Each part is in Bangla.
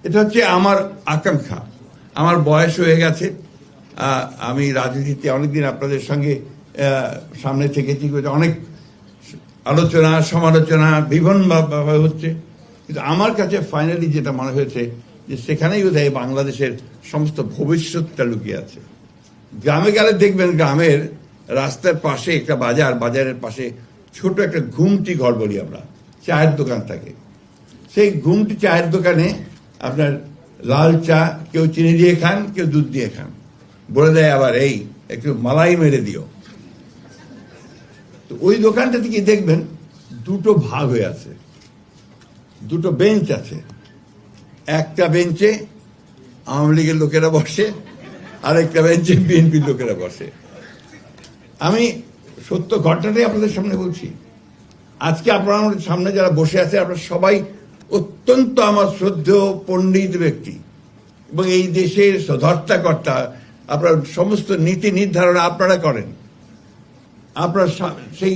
এটা হচ্ছে আমার আকাঙ্ক্ষা। আমার বয়স হয়ে গেছে, আমি রাজনীতিতে অনেকদিন আপনাদের সঙ্গে সামনে থেকেছি, অনেক আলোচনা সমালোচনা বিভিন্নভাবে হচ্ছে, কিন্তু আমার কাছে ফাইনালি যেটা মনে হয়েছে যে সেখানেই বোধহয় বাংলাদেশের সমস্ত ভবিষ্যৎটা লুকিয়ে আছে। গ্রামে গেলে দেখবেন গ্রামের রাস্তার পাশে একটা বাজারের পাশে ছোট একটা ঘুমটি ঘর বলি আমরা, চায়ের দোকান থাকে। সেই ঘুমটি চায়ের দোকানে আপনার লাল চা কেউ চিনি দিয়ে খান, কেউ দুধ দিয়ে খান, বলে দেয় আবার এই একটু মালাই মেরে দিও। তো ওই দোকানটা থেকে দেখবেন দুটো ভাগ হয়ে আছে, দুটো বেঞ্চ আছে। একটা বেঞ্চে আওয়ামী লীগের লোকেরা বসে, আর একটা বেঞ্চে বিএনপির লোকেরা বসে। আমি সত্য ঘটনাটাই আপনাদের সামনে বলছি। আজকে আপনারা আমাদের সামনে যারা বসে আছে, আপনারা সবাই অত্যন্ত আমার শ্রদ্ধেয় পণ্ডিত ব্যক্তি এবং এই দেশের ধর্তাকর্তা। আপনার সমস্ত নীতি নির্ধারণ আপনারা করেন, আপনারা সেই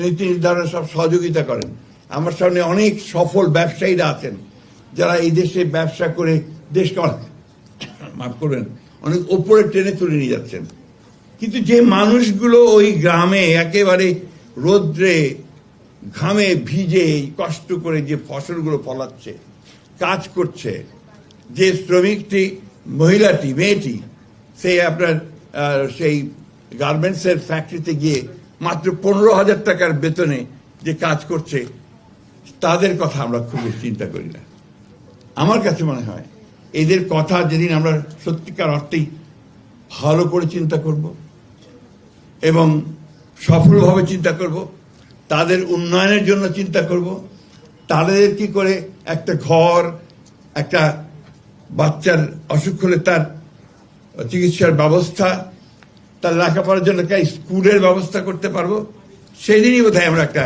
নীতি নির্ধারণে সব সহযোগিতা করেন। আমার সামনে অনেক সফল ব্যবসায়ীরা আছেন যারা এই দেশে ব্যবসা করে দেশকে মাফ করবেন অনেক ওপরে টেনে তুলে নিয়ে যাচ্ছেন। কিন্তু যে মানুষগুলো ওই গ্রামে একেবারে রোদ্রে ঘামে ভিজে কষ্ট করে যে ফসলগুলো ফলাচ্ছে, কাজ করছে, যে শ্রমিকটি মহিলাটি মেয়েটি সেই আপনার সেই গার্মেন্টসের ফ্যাক্টরিতে গিয়ে মাত্র 15,000 টাকার বেতনে যে কাজ করছে, তাদের কথা আমরা খুব বেশি চিন্তা করি না। আমার কাছে মনে হয় এদের কথা যেদিন আমরা সত্যিকার অর্থেই ভালো করে চিন্তা করব এবং সফলভাবে চিন্তা করব, তাদের উন্নয়নের জন্য চিন্তা করব, তাদের কি করে একটা ঘর, একটা বাচ্চার অসুখ হলে তার চিকিৎসার ব্যবস্থা, তার লেখাপড়ার জন্য একটা স্কুলের ব্যবস্থা করতে পারবো, সেদিনই বোধহয় আমরা একটা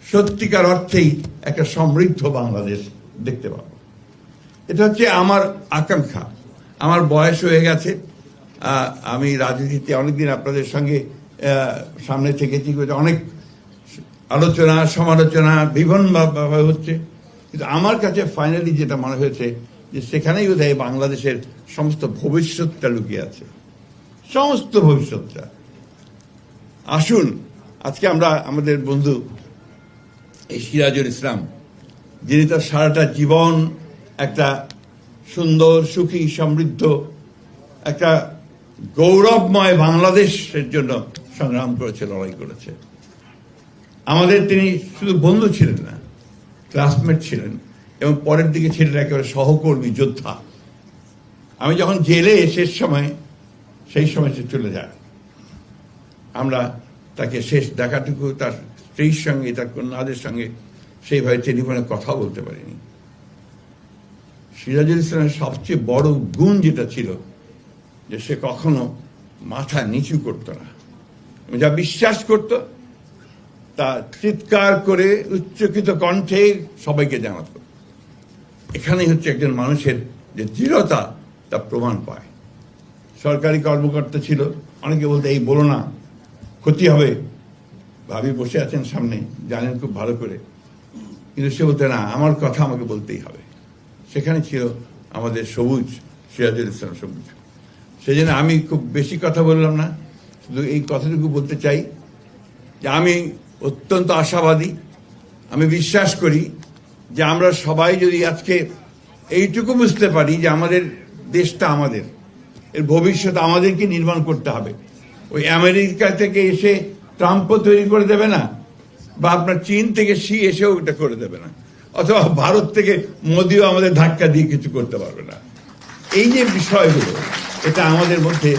সত্যিকার অর্থেই একটা সমৃদ্ধ বাংলাদেশ দেখতে পাবো। এটা হচ্ছে আমার আকাঙ্ক্ষা। আমার বয়স হয়ে গেছে, আমি রাজনীতিতে অনেকদিন আপনাদের সঙ্গে সামনে থেকেছি, অনেক আলোচনা সমালোচনা বিভিন্নভাবে হচ্ছে, কিন্তু আমার কাছে ফাইনালি যেটা মনে হয়েছে যে সেখানেই বোধহয় বাংলাদেশের সমস্ত ভবিষ্যৎটা লুকিয়ে আছে, সমস্ত ভবিষ্যৎটা। আসুন আজকে আমরা আমাদের বন্ধু এই সিরাজুল ইসলাম, যিনি তার সারাটা জীবন একটা সুন্দর সুখী সমৃদ্ধ একটা গৌরবময় বাংলাদেশের জন্য সংগ্রাম করেছে, লড়াই করেছে। আমাদের তিনি শুধু বন্ধু ছিলেন না, ক্লাসমেট ছিলেন এবং পরের দিকে ছিলেন একেবারে সহকর্মী যোদ্ধা। আমি যখন জেলে শেষ সময়, সেই সময় সে চলে যায়। আমরা তাকে শেষ দেখাটুকু তার স্ত্রীর সঙ্গে, তার কন্যাদের সঙ্গে সেইভাবে টেলিফোনে কথা বলতে পারিনি। সিরাজুল ইসলামের সবচেয়ে বড় গুণ যেটা ছিল যে সে কখনো মাথা নিচু করত না, যা বিশ্বাস করত তা চিৎকার করে উচ্চকিত কণ্ঠে সবাইকে জানাত। এখানেই হচ্ছে একজন মানুষের যে দৃঢ়তা তা প্রমাণ পায়। সরকারি কর্মকর্তা ছিল, অনেকে বলতে এই বলো না ক্ষতি হবে, ভাবি বসে আছেন সামনে, জানেন খুব ভালো করে, কিন্তু সে বলতে না, আমার কথা আমাকে বলতেই হবে। সেখানে ছিল আমাদের সবুজ, সিরাজুল ইসলাম সবুজ। সেজন্য আমি খুব বেশি কথা বললাম না, শুধু এই কথাটুকু বলতে চাই যে আমি অত্যন্ত আশাবাদী। আমি বিশ্বাস করি যে আমরা সবাই যদি আজকে এইটুকু বুঝতে পারি যে আমাদের দেশটা আমাদের, এর ভবিষ্যৎ আমাদেরকে নির্মাণ করতে হবে। ওই আমেরিকা থেকে এসে ট্রাম্পও তৈরি করে দেবে না, বা আপনার চীন থেকে শি এসেও এটা করে দেবে না, অথবা ভারত থেকে মোদিও আমাদের ধাক্কা দিয়ে কিছু করতে পারবে না। এই যে বিষয়গুলো, এটা আমাদের মধ্যে,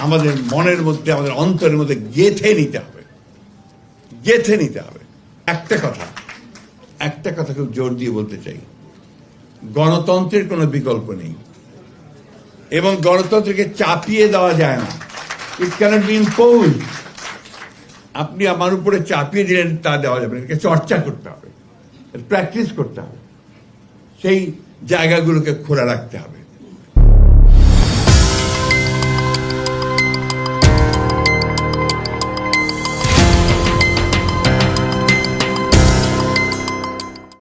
আমাদের মনের মধ্যে, আমাদের অন্তরের মধ্যে গেঁথে নিতে হবে, গেঁথে নিতে হবে। একটা কথা খুব জোর দিয়ে বলতে চাই, গণতন্ত্রের কোনো বিকল্প নেই এবং গণতন্ত্রকে চাপিয়ে দেওয়া যায় না। ইট ক্যানট বি ইম্পোজড। আপনি আমার উপরে চাপিয়ে দিলেন তা দেওয়া যাবে না, চর্চা করতে হবে, প্র্যাকটিস করতে হবে, সেই জায়গাগুলোকে খোলা রাখতে হবে।